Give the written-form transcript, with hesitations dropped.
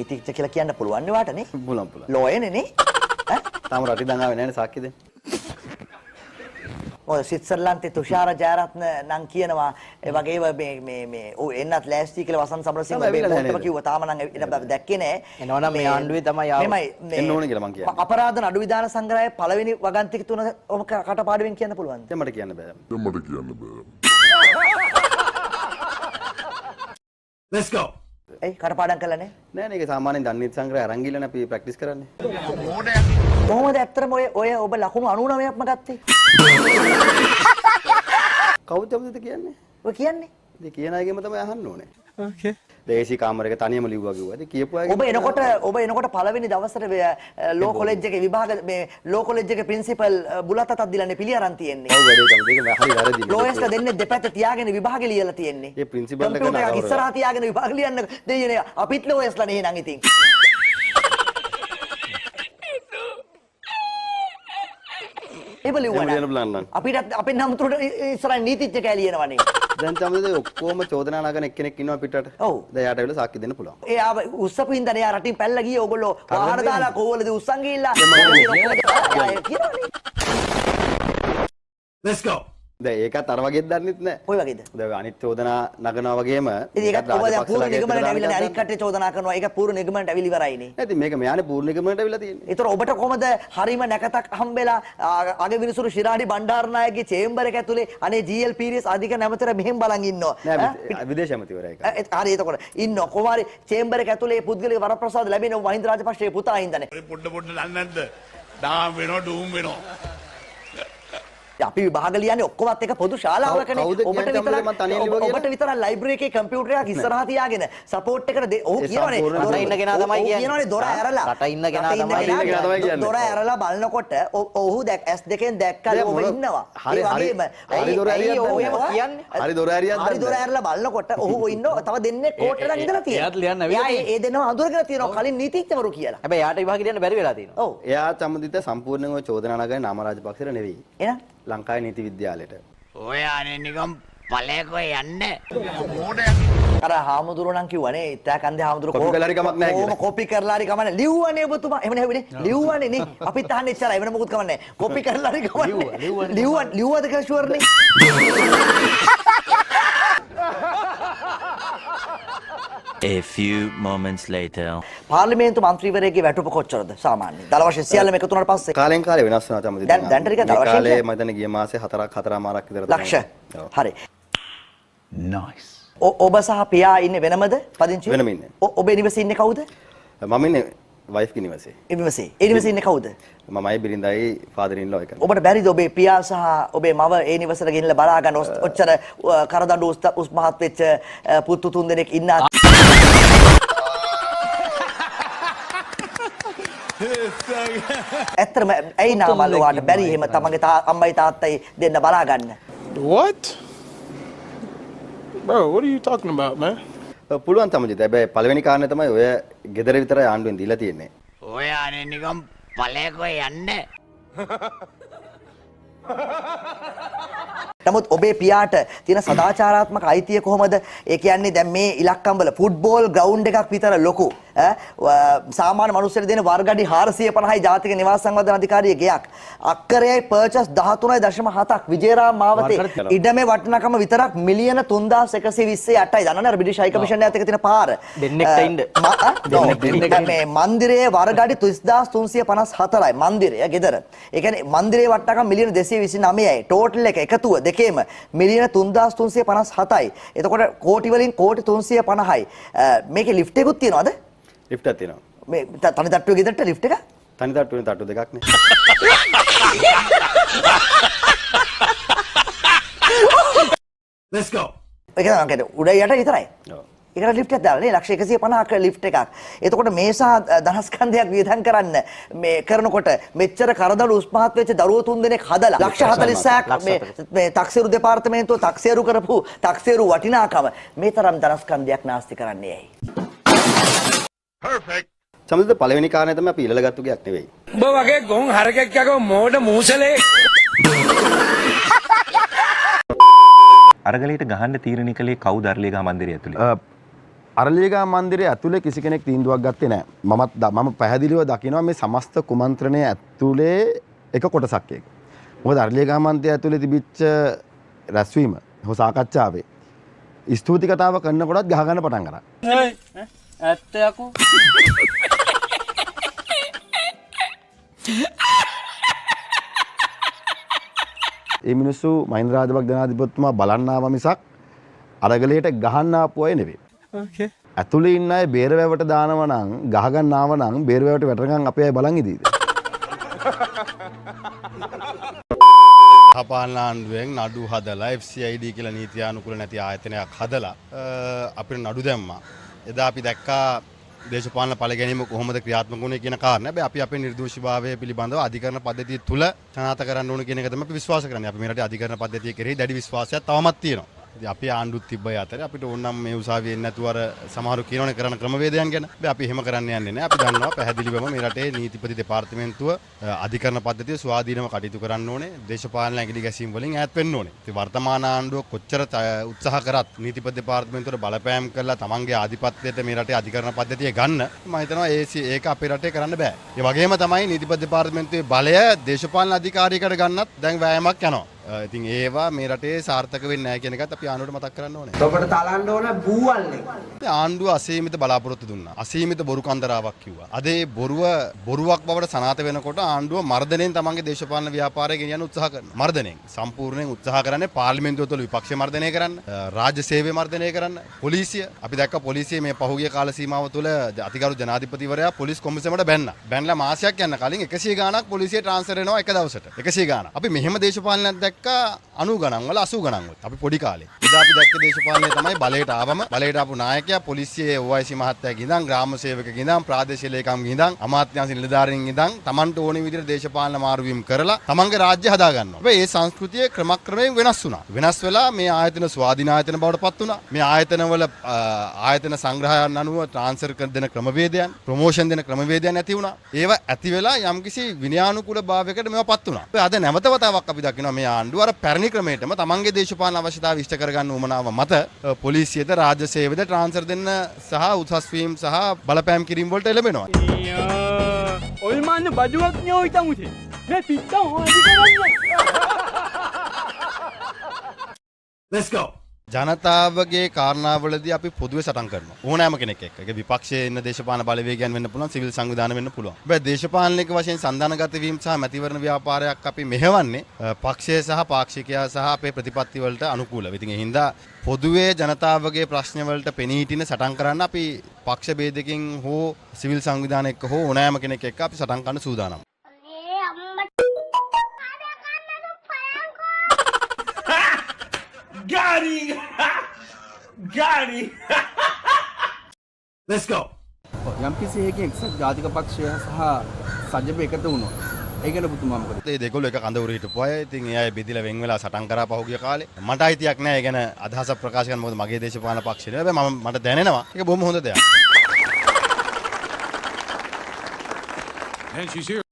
නීතිඥ කියලා කියන්න පුළුවන් නේ වාටනේ. පුළුවන්. ලෝයනේ නේ. ඈ? තාම රටි දඟාවේ නැහැ නේ සාක්ෂි දෙන්න. ඔය ස්විට්සර්ලන්තේ තුෂාර ජයරත්න නම් කියනවා ඒ වගේම මේ ඔව් එන්නත් ලෑස්ති කියලා වසන්ත සමරසිංහ මේ පොතම කිව්වා තාම නම් දැක්කේ නෑ. එනවනම් මේ ආණ්ඩුවේ තමයි ආව. එන්න ඕනේ කියලා මං කියන්නේ. අපරාධ නඩු විධාන සංග්‍රහයේ පළවෙනි වගන්තික තුන ඔම කටපාඩුවෙන් කියන්න පුළුවන්ද? දැන් මට කියන්න බෑ. Let's go. ඒ කටපාඩම් කළා නේ? නෑ නේ ඒක සාමාන්‍යයෙන් දන්නීත් සංග්‍රහය අරන් ගිහලා අපි ප්‍රැක්ටිස් කරන්නේ. කොහොමද ඇත්තටම ඔය ඔබ ලකුණු 99ක්ම ගත්තේ? කවුද චමදිත කියන්නේ? ඔය කියන්නේ? ඉතින් කියන අයගෙම තමයි අහන්න ඕනේ. ඕකේ. දේශී කාමරයක තනියම ලිව්වා කිව්වා. ඉතින් කියපු අයගෙම ඔබ එනකොට පළවෙනි දවසට ලෝ කොලෙජ් එකේ විභාග මේ ලෝ කොලෙජ් එකේ ප්‍රින්සිපල් බුලත් අතක් දීලානේ පිළි අරන් තියෙන්නේ. ඔව් වැඩේ චමදිත ඒක හරි වැරදි. ලෝයස්ලා දෙන්නේ දෙපැත්ත තියාගෙන විභාගෙ ලියලා තියෙන්නේ. ඒ ප්‍රින්සිපල් එක කම්පියුටර් ඉස්සරහා තියාගෙන විභාග ලියන්න දෙයියනේ අපිත් ලෝයස්ලා නේ නං ඉතින්. ඒබ ලිව්වනේ. අපිට අපේ නම් තුරට ඉස්සරහින් නීතිඥ කෑ ලියනවනේ. දැන් තමයි ඔක්කොම චෝදනා නගන එක්කෙනෙක් ඉන්නවා පිටට. ඔව්. දැන් යාට ඇවිල්ලා සාක්ෂි දෙන්න පුළුවන්. ඒ ආව උස්සපු හින්දානේ යා රටින් පැල්ල ගියේ ඕගොල්ලෝ වාහන දාලා කොවලද උස්සන් ගිහිල්ලා. Let's go. දැන් ඒකත් අර වගේද දන්නෙත් නෑ. කොයි වගේද? දැන් අනිත් චෝදනා නගනවා වගේම ඉතින් ඒකත් ඔබ දැන් පූර්ණ නිගමනට ඇවිල්ලා අනිත් කට්ටිය චෝදනා කරනවා. ඒක පූර්ණ නිගමනට ඇවිල්ලා ඉවරයිනේ. නෑ ඉතින් මේක මෙයානේ පූර්ණ නිගමනට ඇවිල්ලා තියෙන්නේ. ඒතර ඔබට කොහමද හරීම නැකතක් හම්බෙලා අගවිනිසුරු ශිරාඩි බණ්ඩාරනායකගේ චේම්බර් එක ඇතුලේ අනේ GL පීරියස් අධික නැමතර මෙහෙම බලන් ඉන්නවා. නෑ විදේශ ඇමතිවරයා ඒක. හරි එතකොට ඉන්නවා කොමාරි චේම්බර් එක ඇතුලේ පුද්ගලික වරප්‍රසාද ලැබෙන මහින්ද රාජපක්ෂගේ පුතා හින්දානේ. පොඩ්ඩ දන්නේ නැද්ද? ඩාම් වෙනවා ඩූම් වෙනවා. අපි විභාග ලියන්නේ ඔක්කොමත් එක පොදු ශාලාවකනේ. ඔබට විතර ලයිබ්‍රරි එකේ කම්පියුටර් එකක් ඉස්සරහා තියාගෙන සපෝට් එකට ඔව් කියනවනේ. රට ඉන්න කෙනා තමයි කියන්නේ. කියනවනේ දොර ඇරලා. රට ඉන්න කෙනා තමයි කියන්නේ. දොර ඇරලා බලනකොට ඔහු S2 දැක්කල ඔබ ඉන්නවා. හරි දොර ඇරියක් හරි දොර ඇරියක් හරි දොර ඇරලා බලනකොට ඔහු ඉන්නවා. තව දෙන්නේ කෝට්ටෙන් ඉඳලා තියෙනවා. එයාත් ලියන්න ඇවිල්ලා ඒ දෙන්නව අඳුරගෙන තියෙනවා කලින් නීතිඥවරු කියලා. හැබැයි යාට විභාගෙ ලියන්න බැරි වෙලා තියෙනවා. ඔව්. එයා සම්බන්ධිත සම්පූර්ණයෙන්ම චෝදනා නගන්නේ නාම රාජපක්ෂට නෙවෙයි. එහෙනම් ලංකාවේ නීති විද්‍යාලයට. ඔය අනේ නිකම් පළයකෝ යන්නේ. අර හාමුදුරුවෝ කිව්වනේ ඉතා කන්දේ හාමුදුරුවෝ කොපි කරලා හරි කමක් නැහැ කියලා. කොහොම කොපි කරලා හරි කමන්නේ ලිව්වනේ ඔබතුමා. එහෙම නෙවෙයි ලිව්වනේ නේ. අපිත් අහන්නේ ඉස්සරහ වෙන මොකුත් කමන්නේ නැහැ. කොපි කරලා හරි කමන්නේ. ලිව්වද කියලා ෂුවර් නේ. A few moments later. පාර්ලිමේන්තු මන්ත්‍රීවරයෙක්ගේ වැටුප කොච්චරද සාමාන්‍යයෙන්? දල වශයෙන් සියල්ලම එකතු වුණාට පස්සේ කාලෙන් කාලේ වෙනස් වෙනවා තමයි. දැන් ටික දල වශයෙන් කාලේ මම දැන් ගිය මාසේ 4මාරක් විතර තමයි. ලක්ෂ. හරි. Nice. ඔබ සහ පියා ඉන්නේ වෙනමද? පදිංචි? වෙනම ඉන්නේ. ඔබේ නිවසේ ඉන්නේ කවුද? මම ඉන්නේ වයිෆ් ගේ නිවසේ. ඒ නිවසේ. ඒ නිවසේ ඉන්නේ කවුද? මමයි බිරිඳයි ෆාදර් ඉන් ලෝ එක. ඔබට බැරිද ඔබේ පියා සහ ඔබේ මව ඒ නිවසට ගෙනිලා බලා ගන්න ඔච්චර කරදඬු උස් මහත් වෙච්ච පුතු තුන් දෙනෙක් ඉන්න ඇත්තටම ඇයි නාමල් ඔයාට බැරි එහෙම තමන්ගේ අම්මයි තාත්තයි දෙන්න බලා ගන්න? What? Bro, what are you talking about, man? පුළුවන් තමයි. හැබැයි පළවෙනි කාරණේ තමයි ඔය ගෙදර විතරයි ආණ්ඩුවෙන් දීලා තියෙන්නේ. ඔය අනේ නිකම් පළයකෝ යන්නේ. නමුත් ඔබේ පියාට තියෙන සදාචාරාත්මක අයිතිය කොහොමද? ඒ කියන්නේ දැන් මේ ඉලක්කම් වල ෆුට්බෝල් ග්‍රවුන්ඩ් එකක් විතර ලොකු සාමාන්‍ය මිනිස්සුන්ට දෙන වර්ගඩි 450යි ජාතික නිවාස සංවර්ධන අධිකාරියේ ගෙයක්. අක්කරයයි පර්චස් 13.7ක් විජේරාම මාවතේ ඉඩමේ වටිනාකම විතරක් මිලියන 3128යි. දන්නවනේ අර බ්‍රිටිෂ් හයි කමිෂන් එකත් එක්ක තියෙන පාර. දෙන්නෙක්ට ඉන්න. මේ මන්දිරයේ වර්ගඩි 30354යි. මන්දිරය ගෙදර. ඒ කියන්නේ මන්දිරයේ වටිනාකම මිලියන 229යි. ටෝටල් එක එකතුව දෙකේම මිලියන 3357යි. එතකොට කෝටි වලින් කෝටි 350යි. මේකේ ලිෆ්ට් එකකුත් තියනවද? ලිෆ්ට් එකක් තියෙනවා. මේ තනි තට්ටුවේ ගෙදරට ලිෆ්ට් එක? තනි තට්ටුවේ තට්ටු දෙකක් නේ. Let's go. ඒක තමයි කියන්නේ උඩ යට විතරයි. ඔව්. ඒකට ලිෆ්ට් එකක් දාලා නේ 150ක ලිෆ්ට් එකක්. එතකොට මේසා ධනස්කන්ධයක් වියදම් කරන්න මේ කරනකොට මෙච්චර කරදළු උස්මහත් වෙච්ච දරුවෝ තුන් දෙනෙක් හදලා 140ක් මේ taksiru දෙපාර්තමේන්තුව taksiru කරපු taksiru වටිනාකම මේ තරම් ධනස්කන්ධයක් නාස්ති කරන්නේ ඇයි? Perfect. සමහරවිට පළවෙනි කාරණේ තමයි අපි ඉල්ලගත්තු ගයක් නෙවෙයි. උඹ වගේ ගොන් හරකෙක් යකෝ මෝඩ මූසලේ. අරගලයට ගහන්න තීරණය කළේ කවුද අරලියගහ මන්දිරය ඇතුලේ? අරලියගා මන්දිරයේ ඇතුලේ කිසි කෙනෙක් තීන්දුවක් ගත්තේ නැහැ. මම පැහැදිලිව දකිනවා මේ සමස්ත කුමන්ත්‍රණයේ ඇතුලේ එක කොටසක් ඒක. මොකද අරලියගා මන්දිරය ඇතුලේ තිබිච්ච රැස්වීම හෝ සාකච්ඡාවේ ස්තුති කතාව කරනකොටත් ගහගන්න පටන් ගන්නවා. ඇත්ත යකෝ. ඒ මිනිස්සු මහින්ද රාජපක්ෂ ජනාධිපතිතුමා බලන්න ආව මිසක් අරගලයට ගහන්න ආපු අය නෙවෙයි. Okay. ඇතුලේ ඉන්න අය බේරවැවට දානවා නම් ගහගන්න ආව නම් බේරවැවට වැටෙනකන් අපේ අය බලන් ඉදීද? හපාලන ආණ්ඩුවෙන් නඩු හදලා FCID කියලා නීතියානුකූල නැති ආයතනයක් හදලා අපිට නඩු දැම්මා. එදා අපි දැක්කා දේශපාලන පළ ගැනීම කොහොමද ක්‍රියාත්මක වුණේ කියන කාරණා. හැබැයි අපි අපේ නිර්දෝෂීභාවය පිළිබඳව අධිකරණ පද්ධතිය තුල සනාථ කරන්න ඕන කියන එක තමයි අපි විශ්වාස කරන්නේ. අපි මේ රටේ අධිකරණ පද්ධතිය කෙරෙහි දැඩි විශ්වාසයක් තවමත් තියෙනවා. ඉතින් අපි ආණ්ඩුත් තිබ්බ අතරේ අපිට ඕනනම් මේ උසාවියේ එන්නේ නැතුව අර සමහරු කියනවනේ කරන ක්‍රමවේදයන් ගැන. හැබැයි අපි එහෙම කරන්න යන්නේ නැහැ. අපි දන්නවා පැහැදිලිවම මේ රටේ නීතිපති දෙපාර්තමේන්තුව අධිකරණ පද්ධතිය ස්වාධීනව කටයුතු කරන්න ඕනේ. දේශපාලන ඇඟිලි ගැසීම් වලින් ඈත් වෙන්න ඕනේ. ඉතින් වර්තමාන ආණ්ඩුව කොච්චර උත්සාහ කරත් නීතිපති දෙපාර්තමේන්තුවට බලපෑම් කරලා තමන්ගේ ආධිපත්‍යයට මේ රටේ අධිකරණ පද්ධතිය ගන්න මම හිතනවා ඒක අපේ රටේ කරන්න බෑ. ඒ වගේම තමයි නීතිපති දෙපාර්තමේන්තුවේ බලය දේශපාලන අධිකාරියකට ගන්නත් දැන් වෑයමක් යනවා. ඉතින් ඒවා මේ රටේ සාර්ථක වෙන්නේ නැහැ කියන එකත් අපි ආණ්ඩුවට මතක් කරන්න ඕනේ. ඔබට තලන්න ඕන බූවල්නේ. ආණ්ඩුව අසීමිත බලාපොරොත්තු දුන්නා. අසීමිත බොරු කන්දරාවක් කිව්වා. අද ඒ බොරුවක් බවට සනාථ වෙනකොට ආණ්ඩුව මර්ධනයෙන් තමන්ගේ දේශපාලන ව්‍යාපාරය ගෙනියන්න උත්සාහ කරනවා. මර්ධනයෙන් සම්පූර්ණයෙන් උත්සාහ කරන්නේ පාර්ලිමේන්තුව තුළ විපක්ෂ මර්ධනය කරන්න, රාජ්‍ය සේවය මර්ධනය කරන්න, පොලිසිය. අපි දැක්ක පොලිසිය මේ පහුගිය කාල සීමාව තුළ අතිගරු ජනාධිපතිවරයා පොලිස් කොමිසමට බැන්නා. බැනලා මාසයක් යන කලින් 100 ගාණක් පොලිසිය ට්‍රාන්ස්ෆර් වෙනවා එක දවසට. 100 ගාණක්. අපි මෙහෙම දේශපාලනයක් දැක්ක 90 ගණන් වල 80 ගණන් වල අපි පොඩි කාලේ. එදා අපි දැක්ක දේශපාලනය තමයි බලයට ආවම බලයට ආපු නායකයා පොලිසියේ OIC මහත්තයාගේ ඉඳන් ග්‍රාම සේවකගේ ඉඳන් ප්‍රාදේශීය ලේකම්ගේ ඉඳන් අමාත්‍යාංශ නිලධාරීන් ඉඳන් Tamanට ඕනේ විදිහට දේශපාලන මාරුවීම් කරලා Tamanගේ රාජ්‍ය හදා ගන්නවා. හැබැයි මේ සංස්කෘතිය ක්‍රමක්‍රමයෙන් වෙනස් වුණා. වෙනස් වෙලා මේ ආයතන ස්වාධීන ආයතන බවට පත් වුණා. මේ ආයතනවල ආයතන සංග්‍රහයන් අනුව ට්‍රාන්ස්ෆර් දෙන ක්‍රමවේදයන්, ප්‍රොමෝෂන් දෙන ක්‍රමවේදයන් ඇති වුණා. ඒවා ඇති වෙලා යම්කිසි විනයානුකූල භාවයකට මේවා පත් වුණා. අද නැවත වතාවක් අපි දකිනවා මේ ආණ්ඩුව අර පැරණි ක්‍රමයටම තමන්ගේ දේශපාලන අවශ්‍යතාවය ඉෂ්ට කරගන්න උවමනාව මත පොලිසියද රාජ්‍ය සේවයද ට්‍රාන්ස්ෆර් දෙන්න සහ උසස් වීම සහ බලපෑම් කිරීම වලට එළඹෙනවා. ඔය මාන්න බඩුවක් නේ ඔය තමුසේ. මේ පිට්ටම් හොයදි කරන්නේ. Let's go. ජනතාවගේ කාරණාවලදී අපි පොදුවේ සටන් කරනවා. ඕනෑම කෙනෙක් එක්ක. ඒක විපක්ෂයේ ඉන්න දේශපාලන බලවේගයන් වෙන්න පුළුවන්, සිවිල් සංවිධාන වෙන්න පුළුවන්. හැබැයි දේශපාලනික වශයෙන් සන්දානගත වීම සහ මැතිවරණ ව්‍යාපාරයක් අපි මෙහෙවන්නේ පක්ෂය සහ පාක්ෂිකයා සහ අපේ ප්‍රතිපත්ති වලට අනුකූලව. ඉතින් ඒ හින්දා පොදුවේ ජනතාවගේ ප්‍රශ්න වලට පෙනී හිටින සටන් කරන්න අපි පක්ෂ ભેදකින් හෝ සිවිල් සංවිධාන එක්ක හෝ ඕනෑම කෙනෙක් එක්ක අපි සටන් කරන්න සූදානම්. Gary! Let's go. යම්කිසි හේකින් එක්සත් ජාතික පක්ෂය සහ සජ්ජප එකතු වුණා. ඒ ගැන පුතුමා මොකද? ඒ දෙකොල්ල එක කඳවුර හිටපු අය. ඉතින් ඒ අය බෙදිලා වෙන් වෙලා සටන් කරා පහුගිය කාලේ. මට අයිතියක් නැහැ. ඒ ගැන අදහසක් ප්‍රකාශ කරන්න. මොකද මගේ දේශපාලන පක්ෂය නේ. හැබැයි මට දැනෙනවා. ඒක බොහොම හොඳ දෙයක්. And she's here.